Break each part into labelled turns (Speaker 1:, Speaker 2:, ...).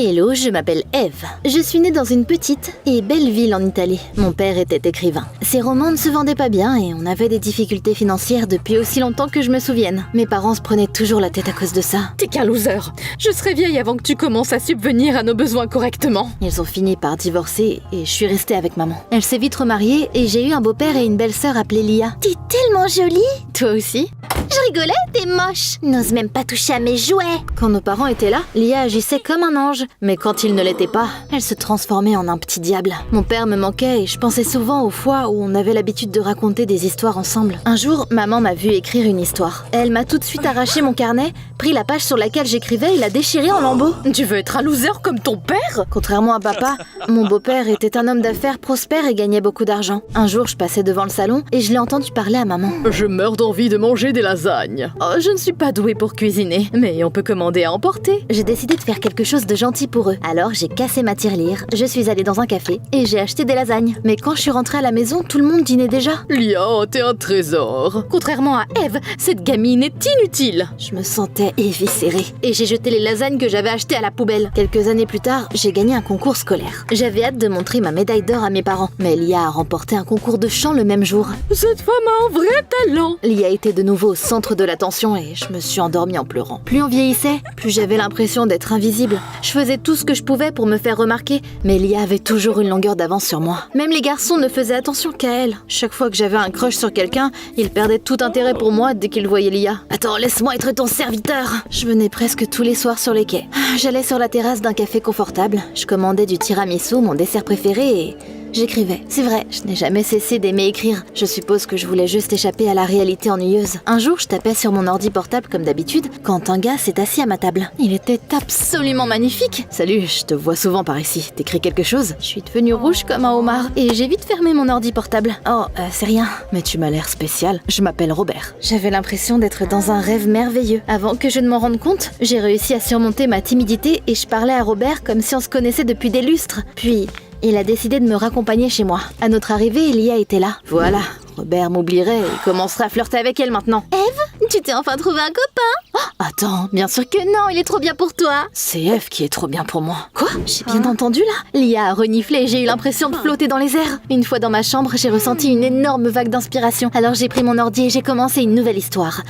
Speaker 1: Hello, je m'appelle Eve. Je suis née dans une petite et belle ville en Italie. Mon père était écrivain. Ses romans ne se vendaient pas bien et on avait des difficultés financières depuis aussi longtemps que je me souvienne. Mes parents se prenaient toujours la tête à cause de ça.
Speaker 2: T'es qu'un loser. Je serai vieille avant que tu commences à subvenir à nos besoins correctement.
Speaker 1: Ils ont fini par divorcer et je suis restée avec maman. Elle s'est vite remariée et j'ai eu un beau-père et une belle-sœur appelée Lia.
Speaker 3: T'es tellement jolie.
Speaker 1: Toi aussi?
Speaker 3: Je rigolais, t'es moche. N'ose même pas toucher à mes jouets.
Speaker 1: Quand nos parents étaient là, Lia agissait comme un ange. Mais quand il ne l'était pas, elle se transformait en un petit diable. Mon père me manquait et je pensais souvent aux fois où on avait l'habitude de raconter des histoires ensemble. Un jour, maman m'a vu écrire une histoire. Elle m'a tout de suite arraché mon carnet, pris la page sur laquelle j'écrivais et l'a déchiré en lambeaux.
Speaker 2: Tu veux être un loser comme ton père?
Speaker 1: Contrairement à papa, mon beau-père était un homme d'affaires prospère et gagnait beaucoup d'argent. Un jour, je passais devant le salon et je l'ai entendu parler à maman.
Speaker 2: Je meurs d'envie de manger des lasagnes. Oh, je ne suis pas douée pour cuisiner, mais on peut commander à emporter.
Speaker 1: J'ai décidé de faire quelque chose de gentil pour eux. Alors j'ai cassé ma tirelire, je suis allée dans un café et j'ai acheté des lasagnes. Mais quand je suis rentrée à la maison, tout le monde dînait déjà.
Speaker 2: Lia, t'es un trésor. Contrairement à Eve, cette gamine est inutile.
Speaker 1: Je me sentais éviscérée et j'ai jeté les lasagnes que j'avais achetées à la poubelle. Quelques années plus tard, j'ai gagné un concours scolaire. J'avais hâte de montrer ma médaille d'or à mes parents, mais Lia a remporté un concours de chant le même jour.
Speaker 2: Cette femme a un vrai talent.
Speaker 1: Lia était de nouveau au centre de l'attention et je me suis endormie en pleurant. Plus on vieillissait, plus j'avais l'impression d'être invisible. Je faisais tout ce que je pouvais pour me faire remarquer, mais Lia avait toujours une longueur d'avance sur moi. Même les garçons ne faisaient attention qu'à elle. Chaque fois que j'avais un crush sur quelqu'un, ils perdaient tout intérêt pour moi dès qu'ils voyaient Lia. Attends, laisse-moi être ton serviteur. Je venais presque tous les soirs sur les quais. J'allais sur la terrasse d'un café confortable, je commandais du tiramisu, mon dessert préféré, et j'écrivais. C'est vrai, je n'ai jamais cessé d'aimer écrire. Je suppose que je voulais juste échapper à la réalité ennuyeuse. Un jour, je tapais sur mon ordi portable comme d'habitude, quand un gars s'est assis à ma table. Il était absolument magnifique. Salut, je te vois souvent par ici. T'écris quelque chose? Je suis devenue rouge comme un homard et j'ai vite fermé mon ordi portable. Oh, c'est rien. Mais tu m'as l'air spécial. Je m'appelle Robert. J'avais l'impression d'être dans un rêve merveilleux. Avant que je ne m'en rende compte, j'ai réussi à surmonter ma timidité et je parlais à Robert comme si on se connaissait depuis des lustres. Puis il a décidé de me raccompagner chez moi. À notre arrivée, Lia était là. Voilà, Robert m'oublierait et commencerait à flirter avec elle maintenant.
Speaker 3: Eve, tu t'es enfin trouvé un copain?
Speaker 1: Oh, attends, bien sûr que non, il est trop bien pour toi. C'est Eve qui est trop bien pour moi. Quoi? J'ai bien entendu là? Lia a reniflé et j'ai eu l'impression de flotter dans les airs. Une fois dans ma chambre, j'ai ressenti une énorme vague d'inspiration. Alors j'ai pris mon ordi et j'ai commencé une nouvelle histoire.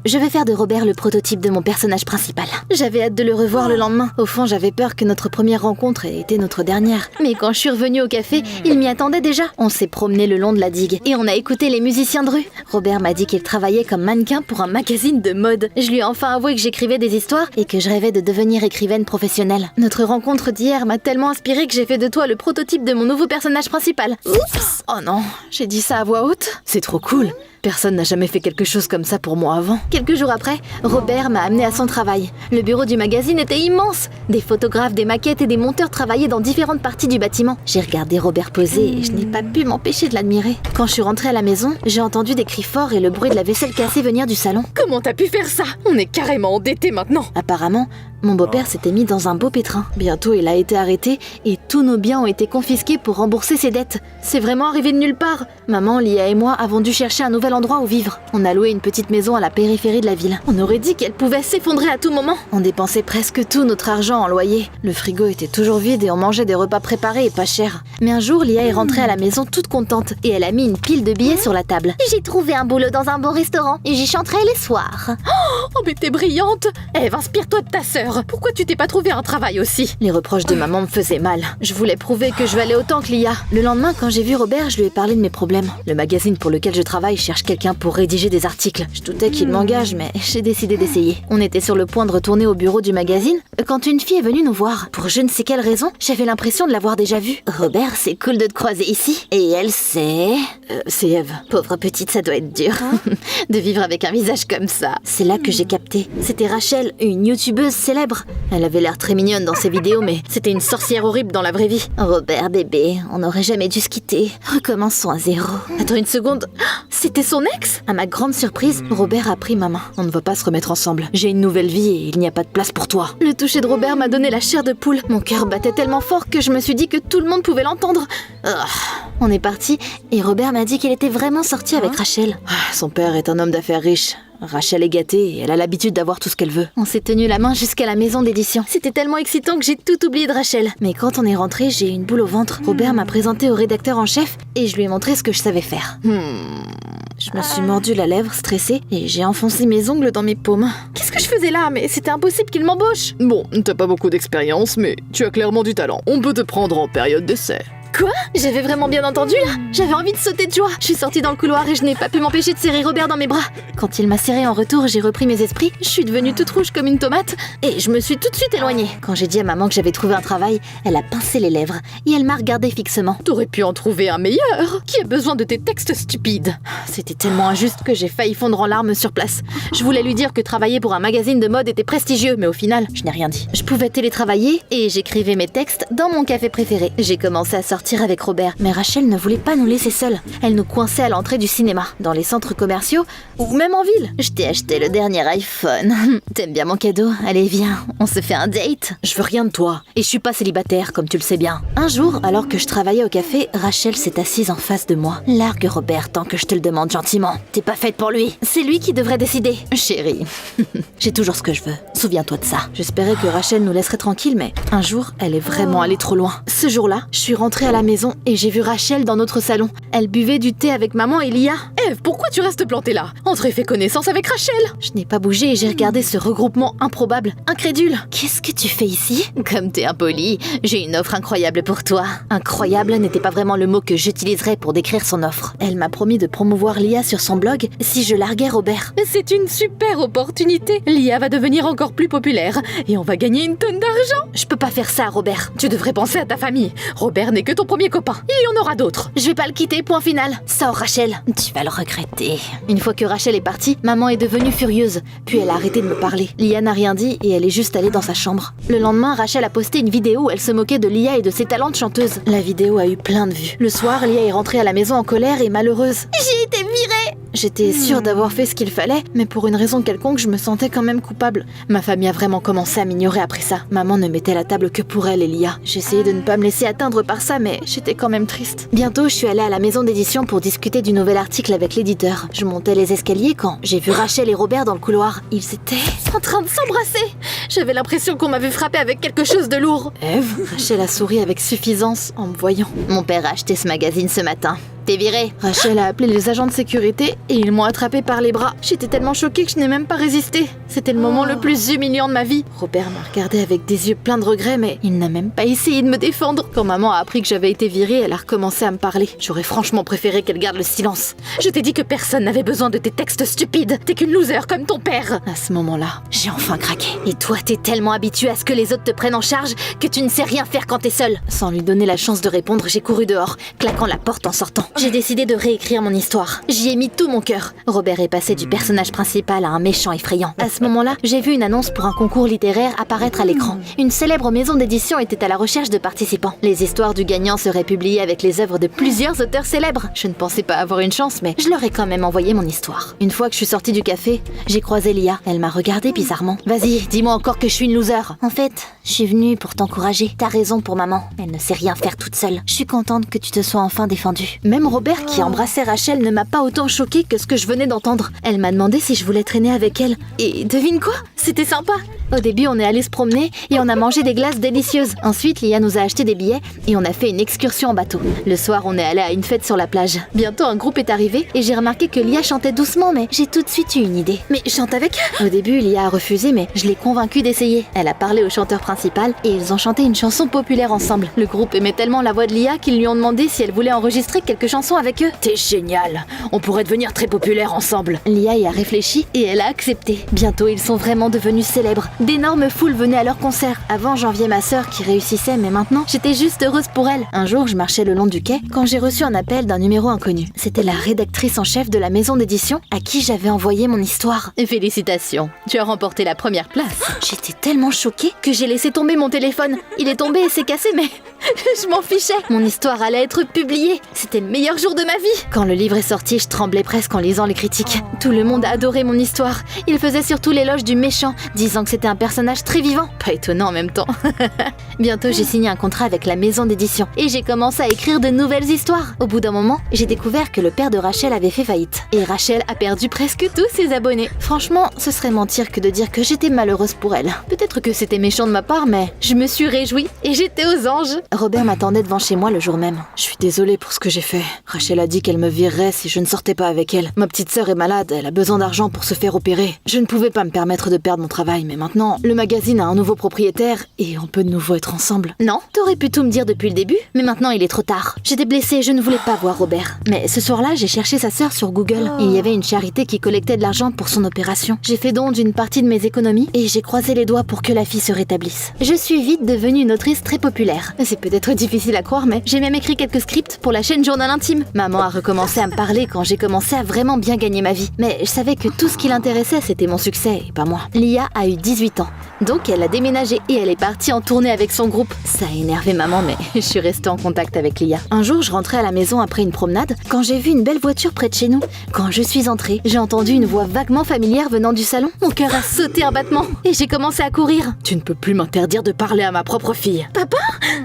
Speaker 1: Je vais faire de Robert le prototype de mon personnage principal. J'avais hâte de le revoir le lendemain. Au fond, j'avais peur que notre première rencontre ait été notre dernière. Mais quand je suis revenue au café, il m'y attendait déjà. On s'est promené le long de la digue et on a écouté les musiciens de rue. Robert m'a dit qu'il travaillait comme mannequin pour un magazine de mode. Je lui ai enfin avoué que j'écrivais des histoires et que je rêvais de devenir écrivaine professionnelle. Notre rencontre d'hier m'a tellement inspirée que j'ai fait de toi le prototype de mon nouveau personnage principal. Oups! Oh non, j'ai dit ça à voix haute. C'est trop cool. Personne n'a jamais fait quelque chose comme ça pour moi avant. Quelques jours après, Robert m'a amené à son travail. Le bureau du magazine était immense. Des photographes, des maquettes et des monteurs travaillaient dans différentes parties du bâtiment. J'ai regardé Robert poser et je n'ai pas pu m'empêcher de l'admirer. Quand je suis rentrée à la maison, j'ai entendu des cris forts et le bruit de la vaisselle cassée venir du salon.
Speaker 2: Comment t'as pu faire ça? On est carrément endettés maintenant.
Speaker 1: Apparemment, mon beau-père s'était mis dans un beau pétrin. Bientôt, il a été arrêté et tous nos biens ont été confisqués pour rembourser ses dettes. C'est vraiment arrivé de nulle part. Maman, Lia et moi avons dû chercher un nouvel endroit où vivre. On a loué une petite maison à la périphérie de la ville. On aurait dit qu'elle pouvait s'effondrer à tout moment. On dépensait presque tout notre argent en loyer. Le frigo était toujours vide et on mangeait des repas préparés et pas chers. Mais un jour, Lia est rentrée à la maison toute contente et elle a mis une pile de billets sur la table.
Speaker 3: J'ai trouvé un boulot dans un bon restaurant et j'y chanterai les soirs.
Speaker 2: Oh mais t'es brillante. Eve, inspire-toi de ta sœur. Pourquoi tu t'es pas trouvé un travail aussi?
Speaker 1: Les reproches de maman me faisaient mal. Je voulais prouver que je valais autant que Lia. Le lendemain, quand j'ai vu Robert, je lui ai parlé de mes problèmes. Le magazine pour lequel je travaille cherche quelqu'un pour rédiger des articles. Je doutais qu'il m'engage, mais j'ai décidé d'essayer. On était sur le point de retourner au bureau du magazine quand une fille est venue nous voir. Pour je ne sais quelle raison, j'avais l'impression de l'avoir déjà vue. Robert, c'est cool de te croiser ici. Et elle, c'est Eve. Pauvre petite, ça doit être dur. De vivre avec un visage comme ça. C'est là que j'ai capté. C'était Rachel, une youtubeuse célèbre. Elle avait l'air très mignonne dans ses vidéos, mais c'était une sorcière horrible dans la vraie vie. Robert, bébé, on n'aurait jamais dû se quitter. Recommençons à zéro. Attends une seconde. C'était son ex? À ma grande surprise, Robert a pris ma main. On ne va pas se remettre ensemble. J'ai une nouvelle vie et il n'y a pas de place pour toi. Le toucher de Robert m'a donné la chair de poule. Mon cœur battait tellement fort que je me suis dit que tout le monde pouvait l'entendre. On est parti et Robert m'a dit qu'il était vraiment sorti avec Rachel.
Speaker 2: Son père est un homme d'affaires riche. Rachel est gâtée et elle a l'habitude d'avoir tout ce qu'elle veut.
Speaker 1: On s'est tenu la main jusqu'à la maison d'édition. C'était tellement excitant que j'ai tout oublié de Rachel. Mais quand on est rentré, j'ai eu une boule au ventre. Robert m'a présenté au rédacteur en chef et je lui ai montré ce que je savais faire. Je me suis mordu la lèvre, stressée, et j'ai enfoncé mes ongles dans mes paumes. Qu'est-ce que je faisais là? Mais c'était impossible qu'il m'embauche.
Speaker 2: Bon, t'as pas beaucoup d'expérience, mais tu as clairement du talent. On peut te prendre en période d'essai.
Speaker 1: Quoi? J'avais vraiment bien entendu là? J'avais envie de sauter de joie. Je suis sortie dans le couloir et je n'ai pas pu m'empêcher de serrer Robert dans mes bras. Quand il m'a serré en retour, j'ai repris mes esprits. Je suis devenue toute rouge comme une tomate et je me suis tout de suite éloignée. Quand j'ai dit à maman que j'avais trouvé un travail, elle a pincé les lèvres et elle m'a regardée fixement.
Speaker 2: T'aurais pu en trouver un meilleur. Qui a besoin de tes textes stupides?
Speaker 1: C'était tellement injuste que j'ai failli fondre en larmes sur place. Je voulais lui dire que travailler pour un magazine de mode était prestigieux, mais au final, je n'ai rien dit. Je pouvais télétravailler et j'écrivais mes textes dans mon café préféré. J'ai commencé à sortir avec Robert, mais Rachel ne voulait pas nous laisser seuls. Elle nous coinçait à l'entrée du cinéma, dans les centres commerciaux ou même en ville. Je t'ai acheté le dernier iPhone. T'aimes bien mon cadeau? Allez, viens, on se fait un date. Je veux rien de toi, et je suis pas célibataire, comme tu le sais bien. Un jour, alors que je travaillais au café, Rachel s'est assise en face de moi. Largue Robert tant que je te le demande gentiment. T'es pas faite pour lui. C'est lui qui devrait décider. Chérie, j'ai toujours ce que je veux. Souviens-toi de ça. J'espérais que Rachel nous laisserait tranquilles, mais un jour, elle est vraiment allée trop loin. Ce jour-là, je suis rentrée à la maison et j'ai vu Rachel dans notre salon. Elle buvait du thé avec maman et Lia.
Speaker 2: Eve, pourquoi tu restes plantée là? Entre et fais connaissance avec Rachel.
Speaker 1: Je n'ai pas bougé et j'ai regardé ce regroupement improbable, incrédule. Qu'est-ce que tu fais ici? Comme t'es impoli, j'ai une offre incroyable pour toi. Incroyable n'était pas vraiment le mot que j'utiliserais pour décrire son offre. Elle m'a promis de promouvoir Lia sur son blog si je larguais Robert.
Speaker 2: C'est une super opportunité. Lia va devenir encore plus populaire et on va gagner une tonne d'argent.
Speaker 1: Je peux pas faire ça, Robert.
Speaker 2: Tu devrais penser à ta famille. Robert n'est que ton premier copain. Il y en aura d'autres.
Speaker 1: Je vais pas le quitter, point final. Sors, Rachel. Tu vas le regretter. Une fois que Rachel est partie, maman est devenue furieuse. Puis elle a arrêté de me parler. Lia n'a rien dit et elle est juste allée dans sa chambre. Le lendemain, Rachel a posté une vidéo où elle se moquait de Lia et de ses talents de chanteuse. La vidéo a eu plein de vues. Le soir, Lia est rentrée à la maison en colère et malheureuse. J'ai été virée. J'étais sûre d'avoir fait ce qu'il fallait, mais pour une raison quelconque, je me sentais quand même coupable. Ma famille a vraiment commencé à m'ignorer après ça. Maman ne mettait la table que pour elle et Lia. J'essayais de ne pas me laisser atteindre par ça, mais j'étais quand même triste. Bientôt, je suis allée à la maison d'édition pour discuter du nouvel article avec l'éditeur. Je montais les escaliers quand j'ai vu Rachel et Robert dans le couloir. Ils étaient en train de s'embrasser. J'avais l'impression qu'on m'avait frappé avec quelque chose de lourd.
Speaker 2: Eve?
Speaker 1: Rachel a souri avec suffisance en me voyant. Mon père a acheté ce magazine ce matin. T'es virée. Rachel a appelé les agents de sécurité et ils m'ont attrapée par les bras. J'étais tellement choquée que je n'ai même pas résisté. C'était le moment le plus humiliant de ma vie. Robert m'a regardé avec des yeux pleins de regrets, mais il n'a même pas essayé de me défendre. Quand maman a appris que j'avais été virée, elle a recommencé à me parler. J'aurais franchement préféré qu'elle garde le silence.
Speaker 2: Je t'ai dit que personne n'avait besoin de tes textes stupides. T'es qu'une loser comme ton père.
Speaker 1: À ce moment-là, j'ai enfin craqué. Et toi, t'es tellement habituée à ce que les autres te prennent en charge que tu ne sais rien faire quand t'es seule. Sans lui donner la chance de répondre, j'ai couru dehors, claquant la porte en sortant. J'ai décidé de réécrire mon histoire. J'y ai mis tout mon cœur. Robert est passé du personnage principal à un méchant effrayant. À ce moment-là, j'ai vu une annonce pour un concours littéraire apparaître à l'écran. Une célèbre maison d'édition était à la recherche de participants. Les histoires du gagnant seraient publiées avec les œuvres de plusieurs auteurs célèbres. Je ne pensais pas avoir une chance, mais je leur ai quand même envoyé mon histoire. Une fois que je suis sortie du café, j'ai croisé Lia. Elle m'a regardée bizarrement. Vas-y, dis-moi encore que je suis une loser. En fait, je suis venue pour t'encourager. T'as raison pour maman. Elle ne sait rien faire toute seule. Je suis contente que tu te sois enfin défendue. Même Robert, qui embrassait Rachel, ne m'a pas autant choquée que ce que je venais d'entendre. Elle m'a demandé si je voulais traîner avec elle. Et devine quoi? C'était sympa. Au début, on est allé se promener et on a mangé des glaces délicieuses. Ensuite, Lia nous a acheté des billets et on a fait une excursion en bateau. Le soir, on est allé à une fête sur la plage. Bientôt, un groupe est arrivé et j'ai remarqué que Lia chantait doucement, mais j'ai tout de suite eu une idée. Mais chante avec eux? Au début, Lia a refusé, mais je l'ai convaincue d'essayer. Elle a parlé au chanteur principal et ils ont chanté une chanson populaire ensemble. Le groupe aimait tellement la voix de Lia qu'ils lui ont demandé si elle voulait enregistrer quelques chansons avec eux.
Speaker 2: T'es génial. On pourrait devenir très populaire ensemble.
Speaker 1: Lia y a réfléchi et elle a accepté. Bientôt, ils sont vraiment devenus célèbres. D'énormes foules venaient à leur concert. Avant, j'enviais ma sœur qui réussissait, mais maintenant, j'étais juste heureuse pour elle. Un jour, je marchais le long du quai quand j'ai reçu un appel d'un numéro inconnu. C'était la rédactrice en chef de la maison d'édition à qui j'avais envoyé mon histoire.
Speaker 2: Félicitations, tu as remporté la première place.
Speaker 1: J'étais tellement choquée que j'ai laissé tomber mon téléphone. Il est tombé et s'est cassé, mais Je m'en fichais. Mon histoire allait être publiée. C'était le meilleur jour de ma vie. Quand le livre est sorti, je tremblais presque en lisant les critiques. Tout le monde a adoré mon histoire. Il faisait surtout l'éloge du méchant, disant que c'était un personnage très vivant. Pas étonnant en même temps. Bientôt, j'ai signé un contrat avec la maison d'édition et j'ai commencé à écrire de nouvelles histoires. Au bout d'un moment, j'ai découvert que le père de Rachel avait fait faillite. Et Rachel a perdu presque tous ses abonnés. Franchement, ce serait mentir que de dire que j'étais malheureuse pour elle. Peut-être que c'était méchant de ma part, mais je me suis réjouie et j'étais aux anges. Robert m'attendait devant chez moi le jour même. Je suis désolée pour ce que j'ai fait. Rachel a dit qu'elle me virerait si je ne sortais pas avec elle. Ma petite sœur est malade, elle a besoin d'argent pour se faire opérer. Je ne pouvais pas me permettre de perdre mon travail, mais maintenant, le magazine a un nouveau propriétaire et on peut de nouveau être ensemble. Non, t'aurais pu tout me dire depuis le début, mais maintenant il est trop tard. J'étais blessée et je ne voulais pas voir Robert. Mais ce soir-là, j'ai cherché sa sœur sur Google. Il y avait une charité qui collectait de l'argent pour son opération. J'ai fait don d'une partie de mes économies et j'ai croisé les doigts pour que la fille se rétablisse. Je suis vite devenue une autrice très populaire. C'est peut-être difficile à croire, mais j'ai même écrit quelques scripts pour la chaîne Journal Intime. Maman a recommencé à me parler quand j'ai commencé à vraiment bien gagner ma vie. Mais je savais que tout ce qui l'intéressait, c'était mon succès et pas moi. Lia a eu 18 ans. Donc elle a déménagé et elle est partie en tournée avec son groupe. Ça a énervé maman, mais je suis restée en contact avec Lia. Un jour, je rentrais à la maison après une promenade quand j'ai vu une belle voiture près de chez nous. Quand je suis entrée, j'ai entendu une voix vaguement familière venant du salon. Mon cœur a sauté un battement et j'ai commencé à courir.
Speaker 2: Tu ne peux plus m'interdire de parler à ma propre fille.
Speaker 1: Papa ?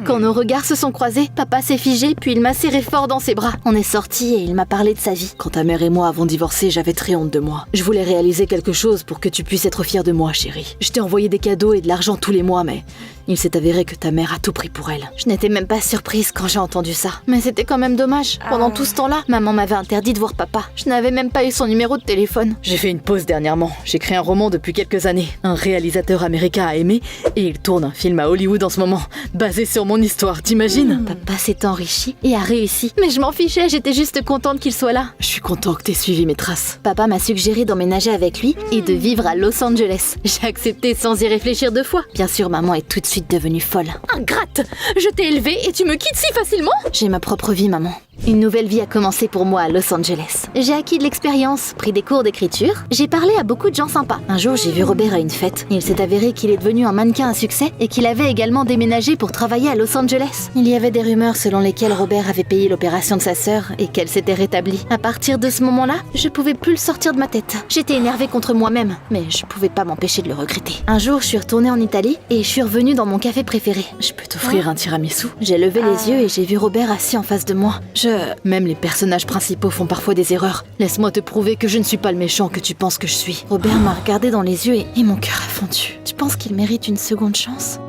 Speaker 1: Quand nos regards se sont croisés, papa s'est figé puis il m'a serré fort dans ses bras. On est sortis et il m'a parlé de sa vie.
Speaker 2: Quand ta mère et moi avons divorcé, j'avais très honte de moi. Je voulais réaliser quelque chose pour que tu puisses être fière de moi, chérie. Je t'ai envoyé des cadeaux et de l'argent tous les mois, mais il s'est avéré que ta mère a tout pris pour elle.
Speaker 1: Je n'étais même pas surprise quand j'ai entendu ça. Mais c'était quand même dommage. Pendant tout ce temps-là, maman m'avait interdit de voir papa. Je n'avais même pas eu son numéro de téléphone.
Speaker 2: J'ai fait une pause dernièrement. J'écris un roman depuis quelques années. Un réalisateur américain a aimé et il tourne un film à Hollywood en ce moment, basé sur mon histoire, t'imagines ?
Speaker 1: Papa s'est enrichi et a réussi. Mais je m'en fichais, j'étais juste contente qu'il soit là.
Speaker 2: Je suis content que t'aies suivi mes traces.
Speaker 1: Papa m'a suggéré d'emménager avec lui et de vivre à Los Angeles. J'ai accepté sans y réfléchir deux fois. Bien sûr, maman est tout de suite devenue folle.
Speaker 2: Ingrate ! Je t'ai élevée et tu me quittes si facilement ?
Speaker 1: J'ai ma propre vie, maman. Une nouvelle vie a commencé pour moi à Los Angeles. J'ai acquis de l'expérience, pris des cours d'écriture, j'ai parlé à beaucoup de gens sympas. Un jour, j'ai vu Robert à une fête. Il s'est avéré qu'il est devenu un mannequin à succès et qu'il avait également déménagé pour travailler à Los Angeles. Il y avait des rumeurs selon lesquelles Robert avait payé l'opération de sa sœur et qu'elle s'était rétablie. À partir de ce moment-là, je pouvais plus le sortir de ma tête. J'étais énervée contre moi-même, mais je pouvais pas m'empêcher de le regretter. Un jour, je suis retournée en Italie et je suis revenue dans mon café préféré.
Speaker 2: Je peux t'offrir un tiramisu ?
Speaker 1: J'ai levé les yeux et j'ai vu Robert assis en face de moi.
Speaker 2: Même les personnages principaux font parfois des erreurs. Laisse-moi te prouver que je ne suis pas le méchant que tu penses que je suis.
Speaker 1: Robert m'a regardé dans les yeux et mon cœur a fondu. Tu penses qu'il mérite une seconde chance ?